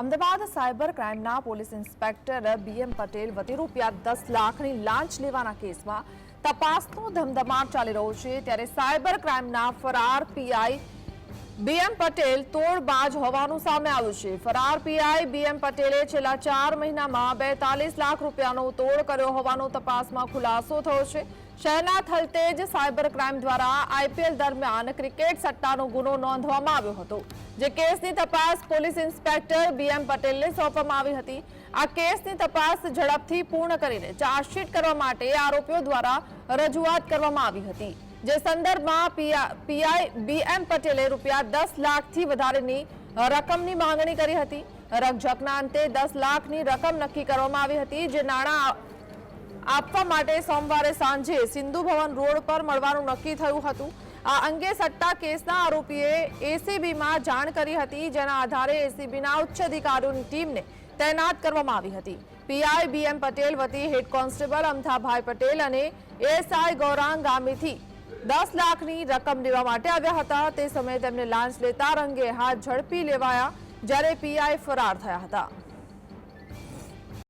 Ahmedabad cyber ક્રાઇમના police inspector BM Patel વતી ₹10 લાખની લાંચ લેવાના કેસમાં તપાસનો ધમધમાટ ચાલી રહ્યો છે। ત્યારે સાયબર ક્રાઇમના ફરાર પીઆઈ બીએમ પટેલ તોડબાજ હોવાનું સામે આવ્યું છે। ફરાર પીઆઈ બીએમ પટેલે છેલ્લા 4 મહિનામાં ₹42 લાખ રૂપિયાનો તોડ કર્યો હોવાનો તપાસમાં ખુલાસો થયો છે। શહેરના થલતેજ સાયબર ક્રાઇમ દ્વારા આઈપીએલ દરમિયાન ક્રિકેટ સટ્ટાનો ગુનો નોંધવામાં આવ્યો હતો, જે કેસની તપાસ પોલીસ ઇન્સ્પેક્ટર બીએમ પટેલને સોંપવામાં આવી હતી। આ કેસની તપાસ ઝડપથી પૂર્ણ કરીને ચાર્જશીટ કરવા માટે આરોપીઓ દ્વારા રજૂઆત કરવામાં આવી હતી, જે સંદર્ભમાં પીઆઈ બીએમ પટેલે ₹10 લાખથી વધારેની રકમની માંગણી કરી હતી। રકઝકના અંતે 10 લાખની રકમ નક્કી કરવામાં આવી હતી, જે નાણાં આપવા માટે સોમવારે સાંજે સિંધુ ભવન રોડ પર મળવાનું નક્કી થયું હતું। આ અંગે સટ્ટા કેસના આરોપીએ એસીબીમાં જાણ કરી હતી, જેના આધારે એસીબીના ઉચ્ચ અધિકારીઓની ટીમને તૈનાત કરવામાં આવી હતી। પીઆઈ બીએમ પટેલ વતી હેડ કોન્સ્ટેબલ અમથાભાઈ પટેલ અને એએસઆઈ ગૌરાંગ ગામેથી 10 લાખની રકમ લેવા માટે આવ્યા હતા। તે સમયે તેમને લાંચ લેતા રંગે હાથ ઝડપી લેવાયા, જ્યારે પીઆઈ ફરાર થયા હતા।